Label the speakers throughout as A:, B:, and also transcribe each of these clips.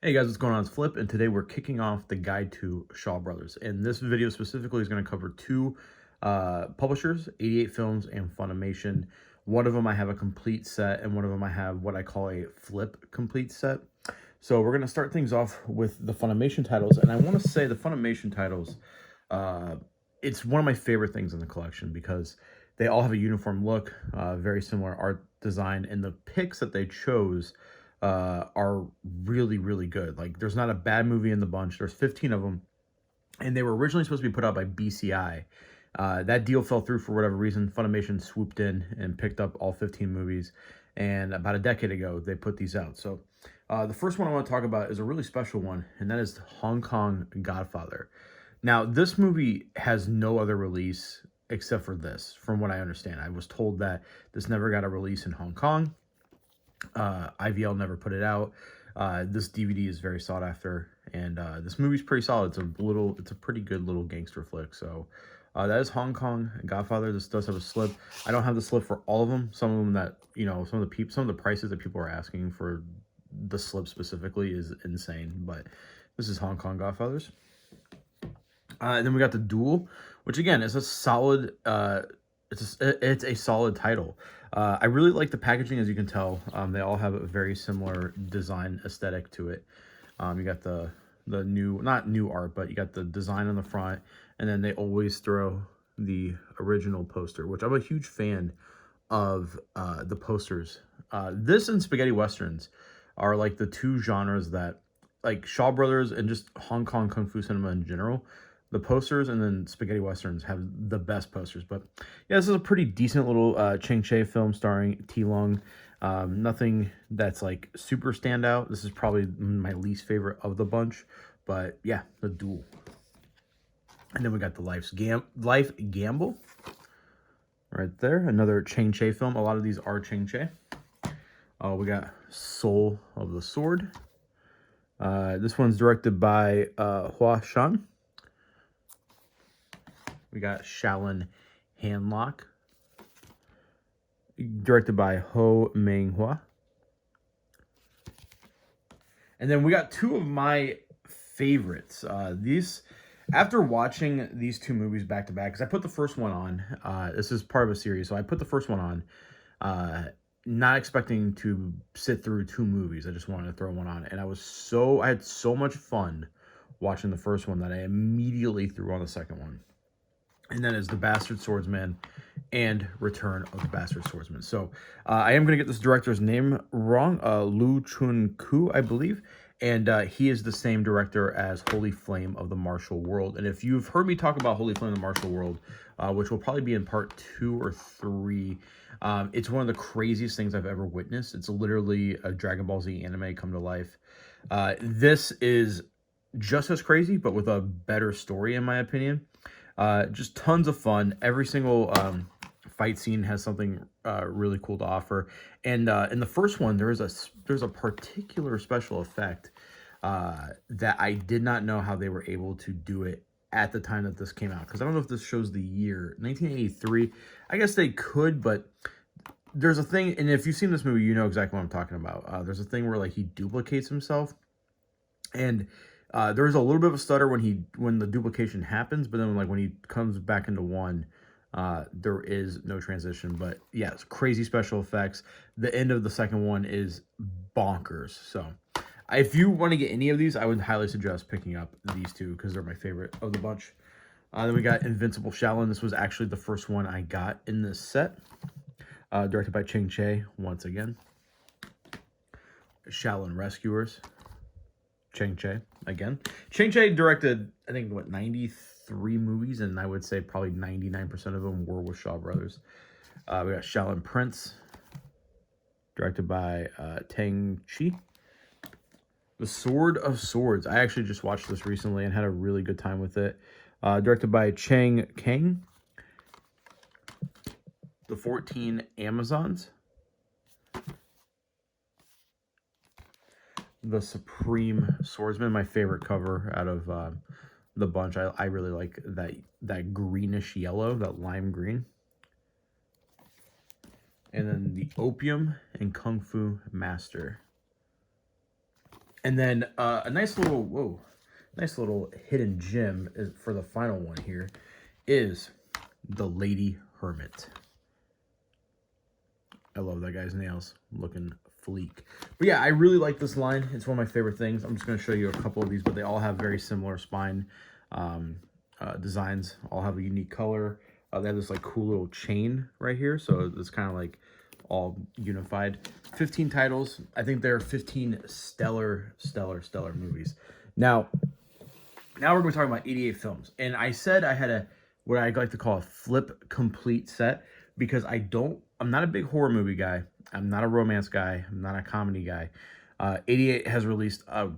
A: Hey guys, what's going on? It's Flip, and today we're kicking off the guide to Shaw Brothers. And this video specifically is going to cover two publishers, 88 Films and Funimation. One of them I have a complete set, and one of them I have what I call a flip complete set. So we're going to start things off with the Funimation titles, and I want to say the Funimation titles, it's one of my favorite things in the collection because they all have a uniform look, very similar art design, and the picks that they chose are really, really good. Like, there's not a bad movie in the bunch. There's 15 of them, and they were originally supposed to be put out by BCI. That deal fell through for whatever reason. Funimation swooped in and picked up all 15 movies, and about a decade ago, they put these out. So the first one I want to talk about is a really special one, and that is Hong Kong Godfather. Now, this movie has no other release except for this, from what I understand. I was told that this never got a release in Hong Kong. IVL never put it out. This DVD is very sought after, and this movie's pretty solid. It's a pretty good little gangster flick. So that is Hong Kong Godfather. This does have a slip. I don't have the slip for all of them. Some of them that, you know, some of the prices that people are asking for the slip specifically is insane. But this is Hong Kong Godfathers. And then we got the Duel, which again is a solid. It's a solid title. I really like the packaging, as you can tell. They all have a very similar design aesthetic to it. You got the new, not new art, but you got the design on the front, and then they always throw the original poster, which I'm a huge fan of. The posters. This and spaghetti westerns are like the two genres that, like Shaw Brothers and just Hong Kong Kung Fu cinema in general, the posters and then spaghetti westerns have the best posters. But yeah, this is a pretty decent little Cheng Che film starring T Long. Nothing that's like super standout. This is probably my least favorite of the bunch, but yeah, the Duel. And then we got the Life Gamble right there, another Cheng Che film. A lot of these are Cheng Che. We got Soul of the Sword. This one's directed by Hua Shan. We got Shaolin Handlock, directed by Ho Menghua. And then we got two of my favorites. After watching these two movies back to back, because I put the first one on. This is part of a series, so I put the first one on, not expecting to sit through two movies. I just wanted to throw one on, and I had so much fun watching the first one that I immediately threw on the second one. And that is The Bastard Swordsman and Return of the Bastard Swordsman. So I am going to get this director's name wrong. Lu Chun-ku, I believe. And he is the same director as Holy Flame of the Martial World. And if you've heard me talk about Holy Flame of the Martial World, which will probably be in part 2 or 3, it's one of the craziest things I've ever witnessed. It's literally a Dragon Ball Z anime come to life. This is just as crazy, but with a better story, in my opinion. Just tons of fun. Every single fight scene has something really cool to offer. And in the first one, there's a particular special effect that I did not know how they were able to do it at the time that this came out. Because I don't know if this shows the year 1983. I guess they could, but there's a thing, and if you've seen this movie, you know exactly what I'm talking about. There's a thing where like he duplicates himself, and there's a little bit of a stutter when the duplication happens, but then when he comes back into one, there is no transition. But yeah, it's crazy special effects. The end of the second one is bonkers. So if you want to get any of these, I would highly suggest picking up these two because they're my favorite of the bunch. Then we got Invincible Shaolin. This was actually the first one I got in this set. Directed by Cheng Che once again. Shaolin Rescuers. Cheng Che again. Cheng Che directed, I think, 93 movies, and I would say probably 99% of them were with Shaw Brothers. We got Shaolin Prince, directed by Tang Chi. The Sword of Swords. I actually just watched this recently and had a really good time with it. Directed by Chang Kang. The 14 Amazons. The Supreme Swordsman, my favorite cover out of the bunch. I really like that greenish yellow, that lime green. And then the Opium and Kung Fu Master. And then a nice little, nice little hidden gem is, for the final one here, is the Lady Hermit. I love that guy's nails, looking fleek. But yeah, I really like this line. It's one of my favorite things. I'm just going to show you a couple of these, but they all have very similar spine designs. All have a unique color. They have this like cool little chain right here, so it's kind of like all unified. 15 titles. I think there are 15 stellar movies. Now we're going to talk about 88 films, and I said I had a what I like to call a flip complete set because I'm not a big horror movie guy. I'm not a romance guy. I'm not a comedy guy. 88 has released a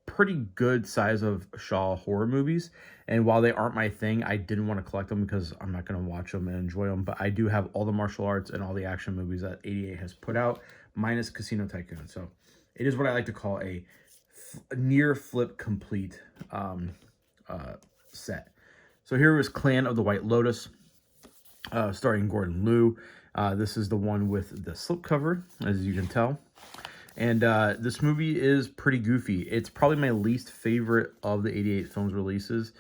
A: pretty good size of Shaw horror movies, and while they aren't my thing, I didn't want to collect them because I'm not going to watch them and enjoy them, but I do have all the martial arts and all the action movies that 88 has put out, minus Casino Tycoon. So it is what I like to call a near flip complete set. So here is Clan of the White Lotus, starring Gordon Liu. This is the one with the slipcover, as you can tell. And this movie is pretty goofy. It's probably my least favorite of the 88 films releases.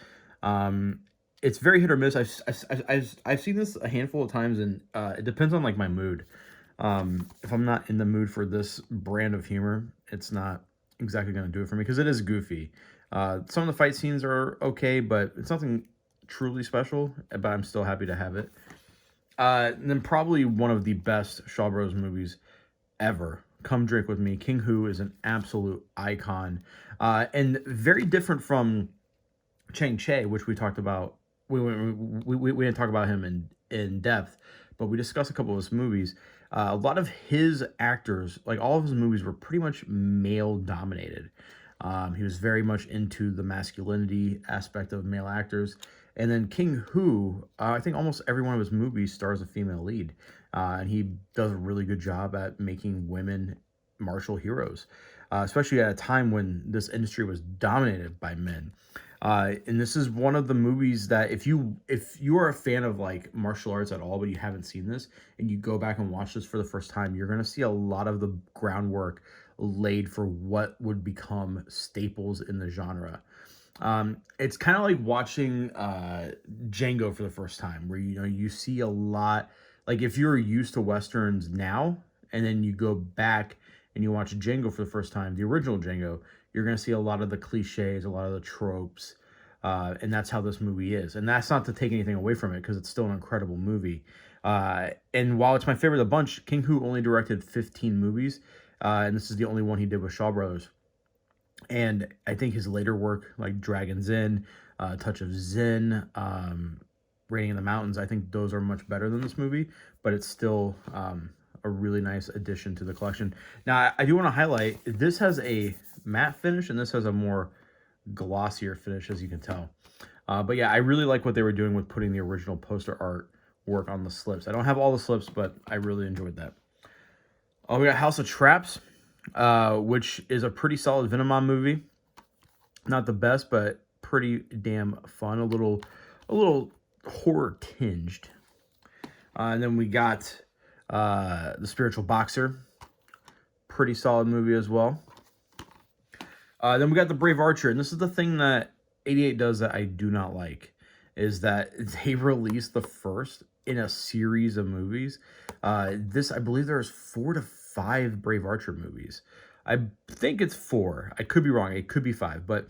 A: It's very hit or miss. I've seen this a handful of times, and it depends on like my mood. If I'm not in the mood for this brand of humor, it's not exactly going to do it for me because it is goofy. Some of the fight scenes are okay, but it's nothing truly special, but I'm still happy to have it. And then probably one of the best Shaw Bros movies ever, Come Drink With Me. King Hu is an absolute icon, and very different from Chang Che, which we talked about. We didn't talk about him in depth, but we discussed a couple of his movies. A lot of his actors, like all of his movies, were pretty much male dominated. He was very much into the masculinity aspect of male actors. And then King Hu, I think almost every one of his movies stars a female lead. And he does a really good job at making women martial heroes, especially at a time when this industry was dominated by men. And this is one of the movies that if you are a fan of like martial arts at all, but you haven't seen this, and you go back and watch this for the first time, you're going to see a lot of the groundwork laid for what would become staples in the genre. It's kind of like watching Django for the first time, where you see a lot. Like if you're used to westerns now, and then you go back and you watch Django for the first time, the original Django, you're going to see a lot of the cliches, a lot of the tropes, and that's how this movie is. And that's not to take anything away from it, because it's still an incredible movie. And while it's my favorite of the bunch, King Hu only directed 15 movies, and this is the only one he did with Shaw Brothers. And I think his later work, like Dragon's Inn, Touch of Zen, Raining in the Mountains, I think those are much better than this movie, but it's still a really nice addition to the collection. Now, I do want to highlight, this has a matte finish, and this has a more glossier finish, as you can tell. But yeah, I really like what they were doing with putting the original poster art work on the slips. I don't have all the slips, but I really enjoyed that. Oh, we got House of Traps, which is a pretty solid Venomon movie. Not the best, but pretty damn fun. A little horror tinged. And then we got The Spiritual Boxer. Pretty solid movie as well. Then we got The Brave Archer. And this is the thing that 88 does that I do not like, is that they released the first in a series of movies. I believe there's 4 to 5 Brave Archer movies. I think it's 4. I could be wrong. It could be 5. But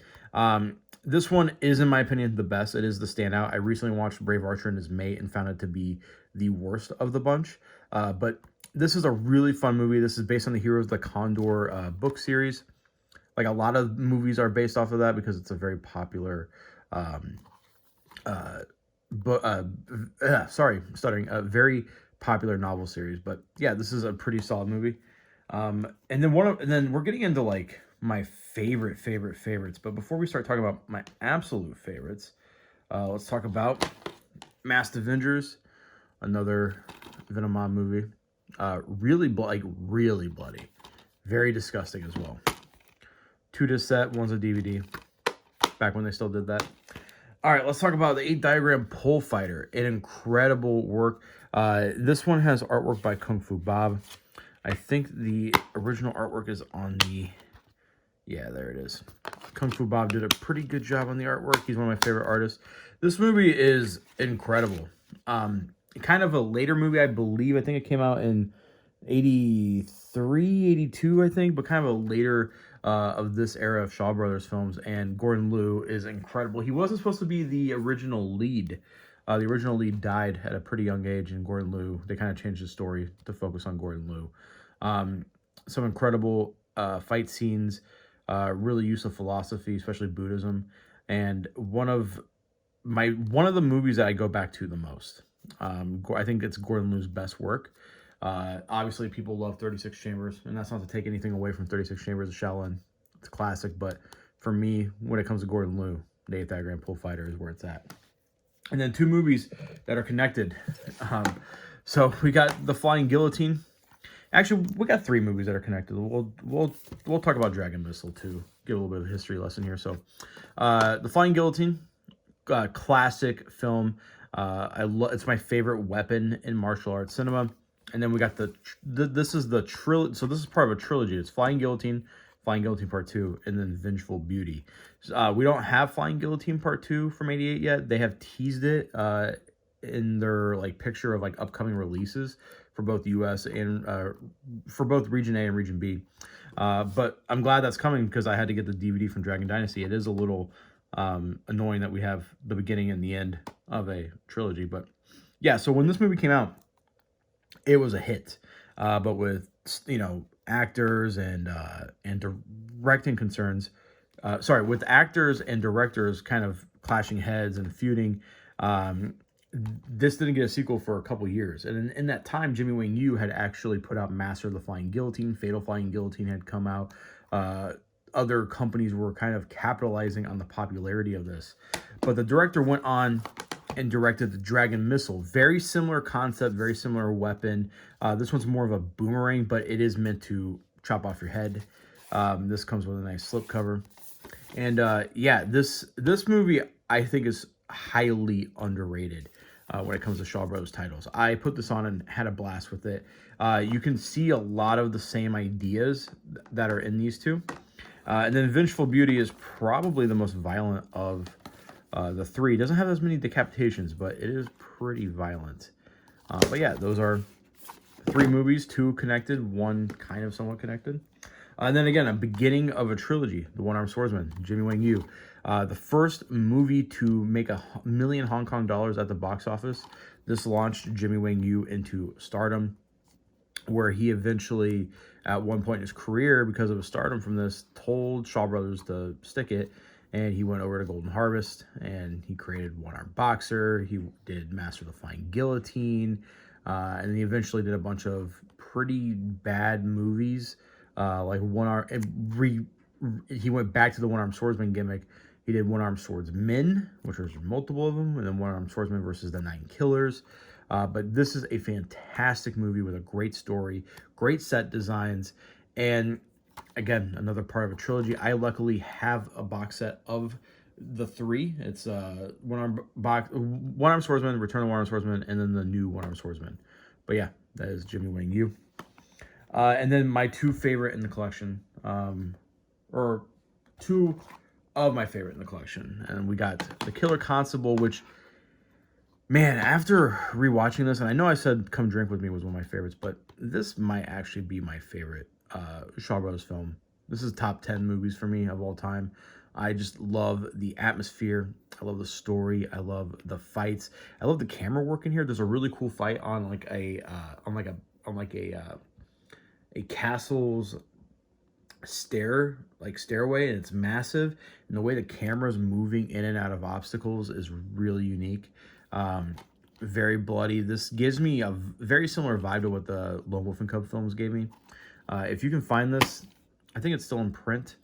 A: this one is, in my opinion, the best. It is the standout. I recently watched Brave Archer and His Mate and found it to be the worst of the bunch. But this is a really fun movie. This is based on the Heroes of the Condor book series. Like a lot of movies are based off of that because it's a very popular very popular novel series. But yeah, this is a pretty solid movie. And then we're getting into like my favorites. But before we start talking about my absolute favorites, let's talk about Masked Avengers, another Venomon movie. Really bloody, very disgusting as well. 2-disc set, one's a DVD. Back when they still did that. All right, let's talk about the 8-diagram Pole Fighter. An incredible work. This one has artwork by Kung Fu Bob. I think the original artwork is on the... Yeah, there it is. Kung Fu Bob did a pretty good job on the artwork. He's one of my favorite artists. This movie is incredible. Kind of a later movie, I believe. I think it came out in 83, 82, I think, but kind of a later of this era of Shaw Brothers films. And Gordon Liu is incredible. He wasn't supposed to be the original lead. The original lead died at a pretty young age, and Gordon Liu, they kind of changed the story to focus on Gordon Liu. Some incredible fight scenes, really use of philosophy, especially Buddhism, and one of the movies that I go back to the most. I think it's Gordon Liu's best work. Obviously, people love 36 Chambers, and that's not to take anything away from 36 Chambers of Shaolin. It's a classic, but for me, when it comes to Gordon Liu, the Eighth Diagram Pull Fighter is where it's at. And then two movies that are connected. So we got The Flying Guillotine. Actually, we got three movies that are connected. We'll talk about Dragon Missile too. Give a little bit of a history lesson here. So, The Flying Guillotine, classic film. It's my favorite weapon in martial arts cinema. And then we got this is the trilogy. So this is part of a trilogy. It's Flying Guillotine Part 2, and then Vengeful Beauty. We don't have Flying Guillotine Part 2 from '88 yet. They have teased it in their picture of upcoming releases for both US and for both Region A and Region B. But I'm glad that's coming because I had to get the DVD from Dragon Dynasty. It is a little annoying that we have the beginning and the end of a trilogy. But yeah, so when this movie came out, it was a hit. But with, actors and directing concerns, with actors and directors kind of clashing heads and feuding, this didn't get a sequel for a couple years. And in that time, Jimmy Wang Yu had actually put out Master of the Flying Guillotine. Fatal Flying Guillotine had come out. Other companies were kind of capitalizing on the popularity of this. But the director went on and directed the Dragon Missile. Very similar concept, very similar weapon. This one's more of a boomerang, but it is meant to chop off your head. This comes with a nice slipcover. And yeah, this movie I think is highly underrated when it comes to Shaw Brothers titles. I put this on and had a blast with it. You can see a lot of the same ideas that are in these two. And then Vengeful Beauty is probably the most violent of the three. It doesn't have as many decapitations, but it is pretty violent. But yeah, those are three movies, two connected, one kind of somewhat connected. And then again, a beginning of a trilogy, The One-Armed Swordsman, Jimmy Wang Yu. The first movie to make $1 million Hong Kong dollars at the box office. This launched Jimmy Wang Yu into stardom, where he eventually, at one point in his career, because of his stardom from this, told Shaw Brothers to stick it, and he went over to Golden Harvest, and he created One-Armed Boxer. He did Master of the Flying Guillotine, and he eventually did a bunch of pretty bad movies, like he went back to the One-Armed Swordsman gimmick. He did One-Armed Swordsmen, which was multiple of them, and then One-Armed Swordsman versus the Nine Killers. But this is a fantastic movie with a great story, great set designs, and again, another part of a trilogy. I luckily have a box set of the three. It's One-Armed Swordsman, Return of One-Armed Swordsman, and then the new One-Armed Swordsman. But yeah, that is Jimmy Wang Yu. And then my two favorite in the collection, or two of my favorite in the collection. And we got the Killer Constable, which, man, after rewatching this, and I know I said Come Drink With Me was one of my favorites, but this might actually be my favorite Shaw Brothers film. This is top 10 movies for me of all time. I just love the atmosphere. I love the story. I love the fights. I love the camera work in here. There's a really cool fight on a castle's stairway, and it's massive, and the way the camera's moving in and out of obstacles is really unique. Very bloody. This gives me a very similar vibe to what the Lone Wolf and Cub films gave me. If you can find this, I think it's still in print,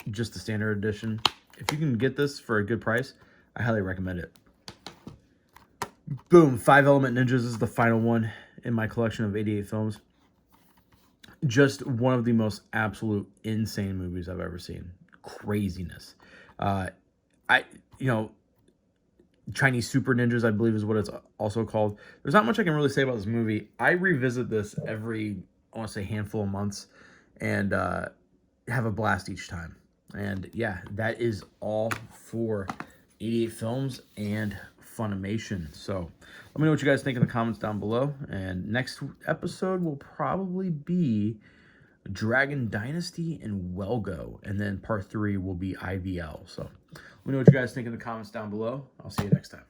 A: just the standard edition. If you can get this for a good price, I highly recommend it. Boom, 5 Element Ninjas is the final one in my collection of 88 films. Just one of the most absolute insane movies I've ever seen. Craziness. Chinese Super Ninjas, I believe is what it's also called. There's not much I can really say about this movie. I revisit this every, I want to say, handful of months. And have a blast each time. And yeah, that is all for 88 Films and Funimation. So let me know what you guys think in the comments down below. And next episode will probably be Dragon Dynasty and Welgo. And then part 3 will be IVL. So let me know what you guys think in the comments down below. I'll see you next time.